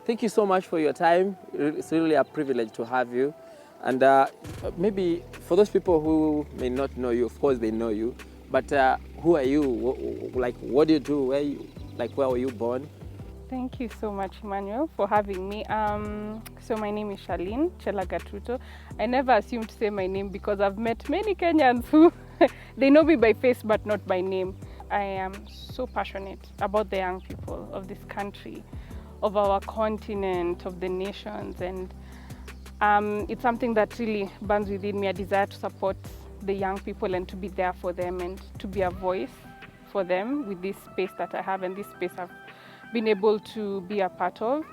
thank you so much for your time. It's really a privilege to have you. And maybe for those people who may not know you, of course they know you, but who are you? What do you do? Where were you born? Thank you so much, Emmanuel, for having me. So my name is Charlene Ruto. I never assumed to say my name because I've met many Kenyans who they know me by face but not by name. I am so passionate about the young people of this country, of our continent, of the nations, and it's something that really burns within me, a desire to support the young people and to be there for them and to be a voice for them with this space that I have and this space I've been able to be a part of.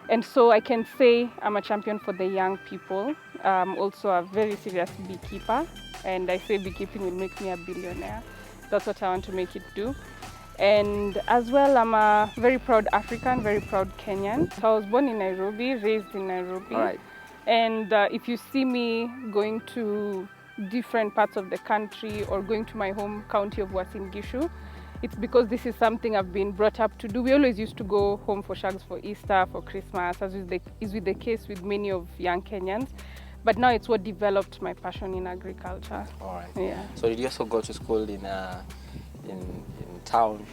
And so I can say I'm a champion for the young people. I'm also a very serious beekeeper, and I say beekeeping will make me a billionaire. That's what I want to make it do. And as well, I'm a very proud African, very proud Kenyan. So I was born in Nairobi, raised in Nairobi. All right. And if you see me going to different parts of the country or going to my home county of Uasin Gishu, it's because this is something I've been brought up to do. We always used to go home for shags for Easter, for Christmas, as is with the case with many of young Kenyans. But now it's what developed my passion in agriculture. All right. Yeah. So did you also go to school in town?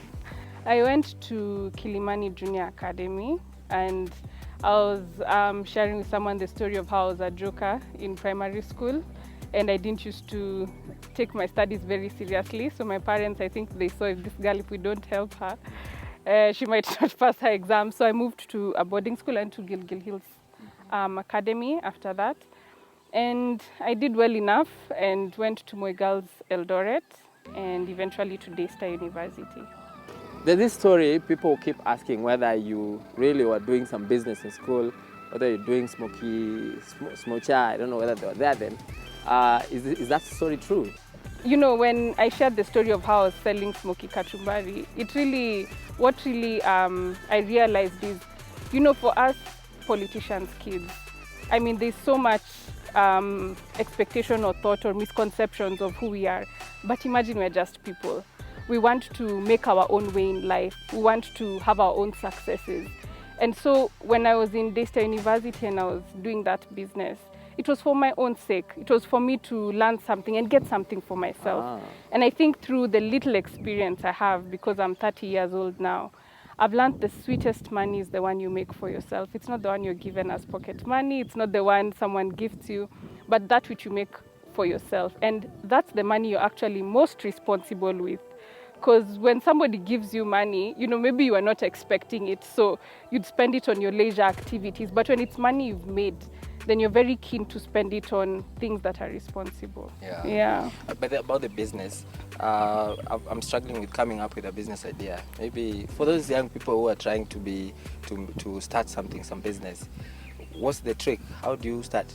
I went to Kilimani Junior Academy, and I was sharing with someone the story of how I was a joker in primary school, and I didn't used to take my studies very seriously. So my parents, I think they saw, if this girl, if we don't help her, she might not pass her exam. So I moved to a boarding school and to Gilgil Hills Academy after that. And I did well enough and went to Moi Girls Eldoret and eventually to Daystar University. There's this story, people keep asking whether you really were doing some business in school, whether you're doing smocha, I don't know whether they were there then. Is that story true? You know, when I shared the story of how I was selling smoky kachumbari, what really I realized is, you know, for us politicians' kids, I mean, there's so much expectation or thought or misconceptions of who we are. But imagine we're just people. We want to make our own way in life. We want to have our own successes. And so when I was in Daystar University and I was doing that business, it was for my own sake. It was for me to learn something and get something for myself. And I think through the little experience I have, because I'm 30 years old now, I've learned the sweetest money is the one you make for yourself. It's not the one you're given as pocket money. It's not the one someone gifts you, but that which you make for yourself. And that's the money you're actually most responsible with. Because when somebody gives you money, you know, maybe you are not expecting it, so you'd spend it on your leisure activities. But when it's money you've made, then you're very keen to spend it on things that are responsible. Yeah. But about the business, I'm struggling with coming up with a business idea. Maybe for those young people who are trying to start some business, what's the trick? How do you start?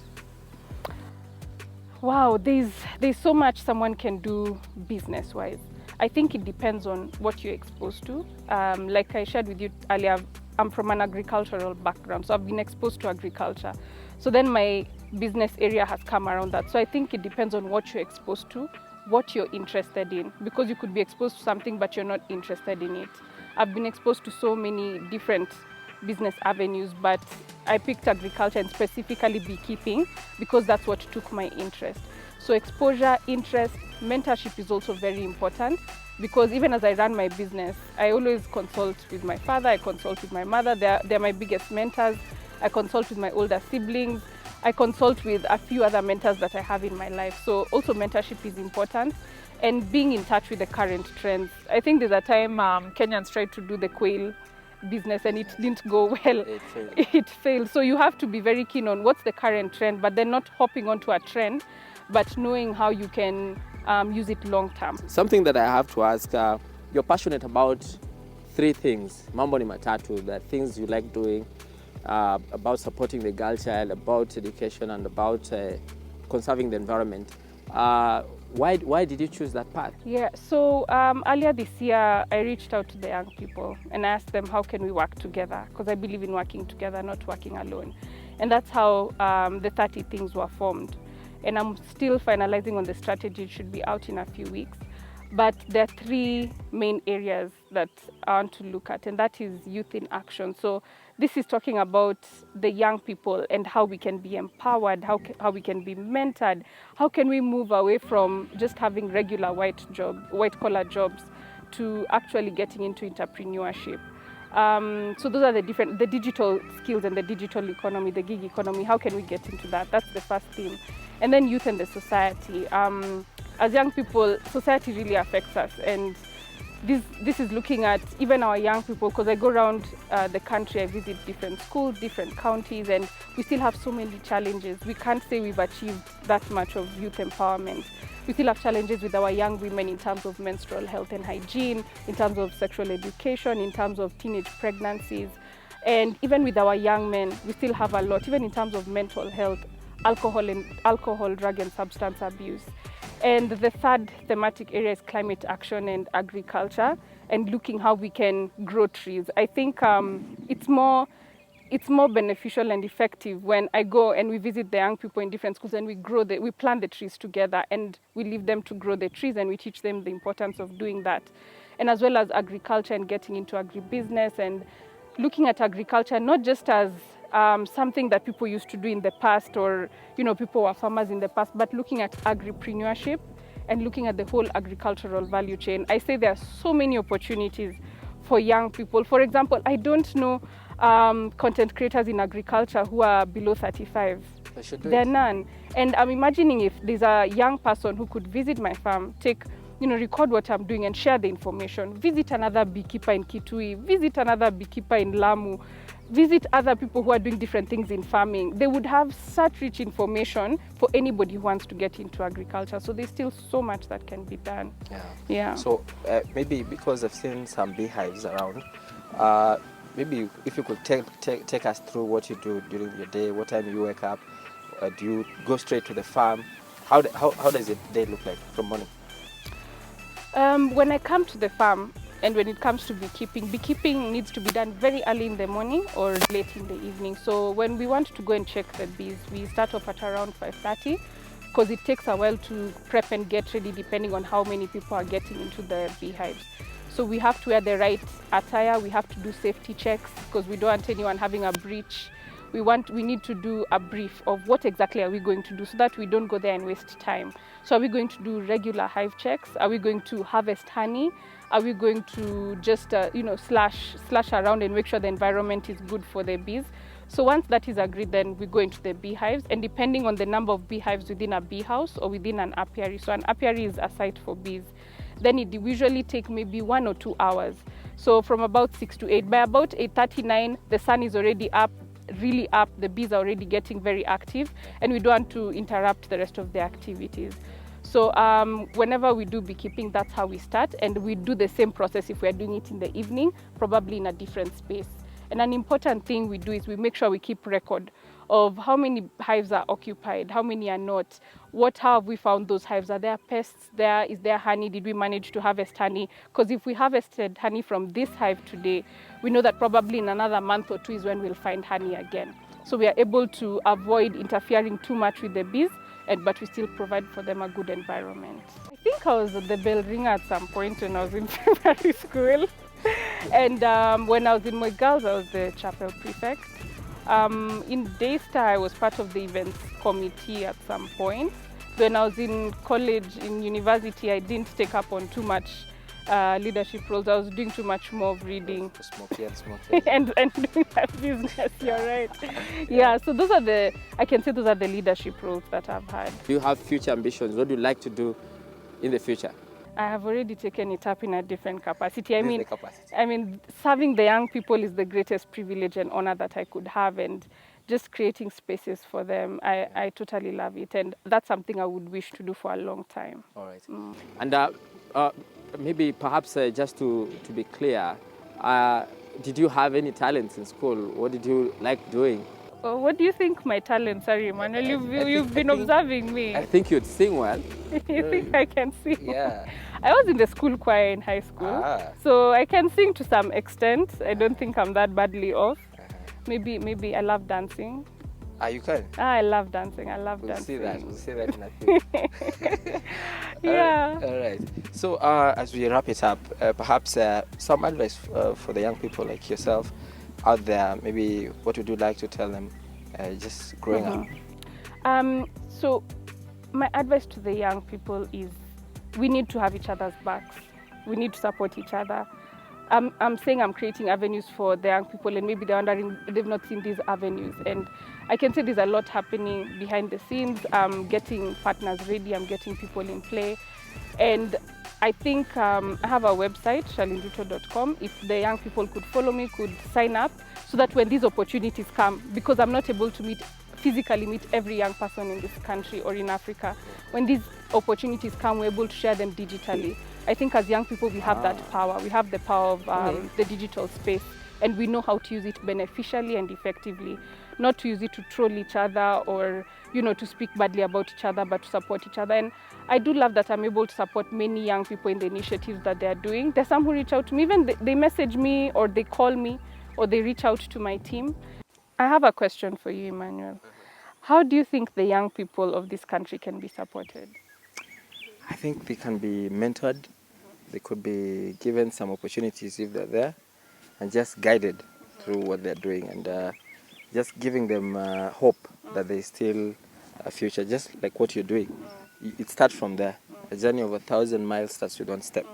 Wow, there's so much someone can do business-wise. I think it depends on what you're exposed to. Like I shared with you earlier, I'm from an agricultural background, so I've been exposed to agriculture. So then my business area has come around that. So I think it depends on what you're exposed to, what you're interested in, because you could be exposed to something but you're not interested in it. I've been exposed to so many different business avenues, but I picked agriculture and specifically beekeeping because that's what took my interest. So exposure, interest, mentorship is also very important, because even as I run my business, I always consult with my father, I consult with my mother. They're my biggest mentors. I consult with my older siblings. I consult with a few other mentors that I have in my life. So also mentorship is important, and being in touch with the current trends. I think there's a time Kenyans tried to do the quail business and it didn't go well. It failed. So you have to be very keen on what's the current trend, but then not hopping onto a trend, but knowing how you can use it long term. Something that I have to ask, you're passionate about 3 things. Mambo ni matatu, the things you like doing, about supporting the girl child, about education, and about conserving the environment. Why did you choose that path? Yeah, so earlier this year, I reached out to the young people and asked them, how can we work together? Because I believe in working together, not working alone. And that's how the 30 things were formed. And I'm still finalizing on the strategy. It should be out in a few weeks. But there are three main areas that I want to look at, and that is youth in action. So this is talking about the young people and how we can be empowered, how we can be mentored, how can we move away from just having regular white collar jobs to actually getting into entrepreneurship. So those are the digital skills and the digital economy, the gig economy. How can we get into that? That's the first theme. And then youth and the society. As young people, society really affects us, and this is looking at even our young people, because I go around the country, I visit different schools, different counties, and we still have so many challenges. We can't say we've achieved that much of youth empowerment. We still have challenges with our young women in terms of menstrual health and hygiene, in terms of sexual education, in terms of teenage pregnancies. And even with our young men, we still have a lot, even in terms of mental health, alcohol, drug and substance abuse. And the third thematic area is climate action and agriculture, and looking how we can grow trees. I think it's more beneficial and effective when I go and we visit the young people in different schools and we plant the trees together and we leave them to grow the trees and we teach them the importance of doing that. And as well as agriculture and getting into agribusiness and looking at agriculture not just as something that people used to do in the past, or people were farmers in the past, but looking at agripreneurship and looking at the whole agricultural value chain. I say there are so many opportunities for young people. For example, I don't know content creators in agriculture who are below 35. There are none. And I'm imagining if there's a young person who could visit my farm, record what I'm doing and share the information, visit another beekeeper in Kitui, visit another beekeeper in Lamu, visit other people who are doing different things in farming. They would have such rich information for anybody who wants to get into agriculture. So there's still so much that can be done. Yeah. So maybe because I've seen some beehives around, maybe if you could take us through what you do during your day, what time you wake up, do you go straight to the farm? How does your day look like from morning? When I come to the farm, and when it comes to beekeeping needs to be done very early in the morning or late in the evening. So when we want to go and check the bees, we start off at around 5:30, because it takes a while to prep and get ready depending on how many people are getting into the beehives. So we have to wear the right attire, we have to do safety checks, because we don't want anyone having a breach. We need to do a brief of what exactly are we going to do, so that we don't go there and waste time. So are we going to do regular hive checks? Are we going to harvest honey? Are we going to just slash around and make sure the environment is good for the bees? So once that is agreed, then we go into the beehives, and depending on the number of beehives within a bee house or within an apiary, so an apiary is a site for bees, then it usually take maybe 1 or 2 hours. So from about 6 to 8, by about 8:39, the sun is already up, really up, the bees are already getting very active, and we don't want to interrupt the rest of the activities. So whenever we do beekeeping, that's how we start, and we do the same process if we are doing it in the evening, probably in a different space. And an important thing we do is we make sure we keep record of how many hives are occupied, how many are not, how have we found those hives, are there pests there, is there honey, did we manage to harvest honey? Because if we harvested honey from this hive today, we know that probably in another month or 2 is when we'll find honey again. So we are able to avoid interfering too much with the bees, but we still provide for them a good environment. I think I was the bell ringer at some point when I was in primary school. And when I was in my girls, I was the chapel prefect. In Daystar, I was part of the events committee at some point. When I was in college, in university, I didn't take up on too much leadership roles. I was doing too much more of reading. and doing my business, you're right. Yeah, so I can say those are the leadership roles that I've had. Do you have future ambitions? What do you like to do in the future? I have already taken it up in a different capacity. I mean, serving the young people is the greatest privilege and honor that I could have, and just creating spaces for them, I totally love it, and that's something I would wish to do for a long time. All right. And maybe perhaps just to be clear, did you have any talents in school? What did you like doing? What do you think my talents are, Emmanuel? You've been observing me. I think you'd sing well. You think I can sing? Yeah. I was in the school choir in high school, so I can sing to some extent. I don't think I'm that badly off. Maybe I love dancing. You can. I love dancing. I love We'll dancing. see that. We'll see that in a few. Yeah. All right. So as we wrap it up, perhaps some advice for the young people like yourself out there. Maybe what would you like to tell them just growing up? So my advice to the young people is we need to have each other's backs. We need to support each other. I'm saying I'm creating avenues for the young people, and maybe they're wondering, they've not seen these avenues. And I can say there's a lot happening behind the scenes. I'm getting partners ready, I'm getting people in play. And I think I have a website, charleneruto.com. If the young people could follow me, could sign up, so that when these opportunities come, because I'm not able to physically meet every young person in this country or in Africa, when these opportunities come, we're able to share them digitally. I think as young people, we have that power. We have the power of the digital space, and we know how to use it beneficially and effectively. Not to use it to troll each other or, to speak badly about each other, but to support each other. And I do love that I'm able to support many young people in the initiatives that they're doing. There's some who reach out to me, even they message me, or they call me, or they reach out to my team. I have a question for you, Emmanuel. How do you think the young people of this country can be supported? I think they can be mentored. They could be given some opportunities if they're there, and just guided through what they're doing, and just giving them hope that there's still a future, just like what you're doing. It starts from there. A journey of 1,000 miles starts with one step.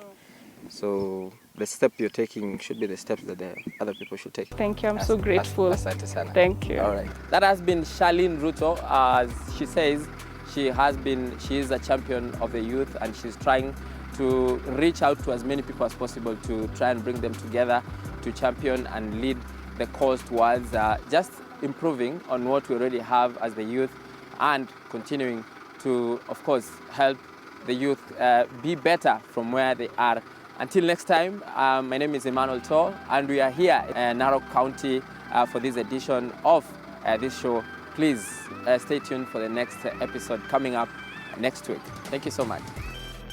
So the step you're taking should be the steps that the other people should take. Thank you. I'm so grateful. Asante sana. Thank you. All right. That has been Charlene Ruto. As she says, she is a champion of the youth, and she's trying to reach out to as many people as possible to try and bring them together to champion and lead the cause towards just improving on what we already have as the youth, and continuing to, of course, help the youth be better from where they are. Until next time, my name is Emmanuel Tor, and we are here in Narok County for this edition of this show. Please stay tuned for the next episode coming up next week. Thank you so much.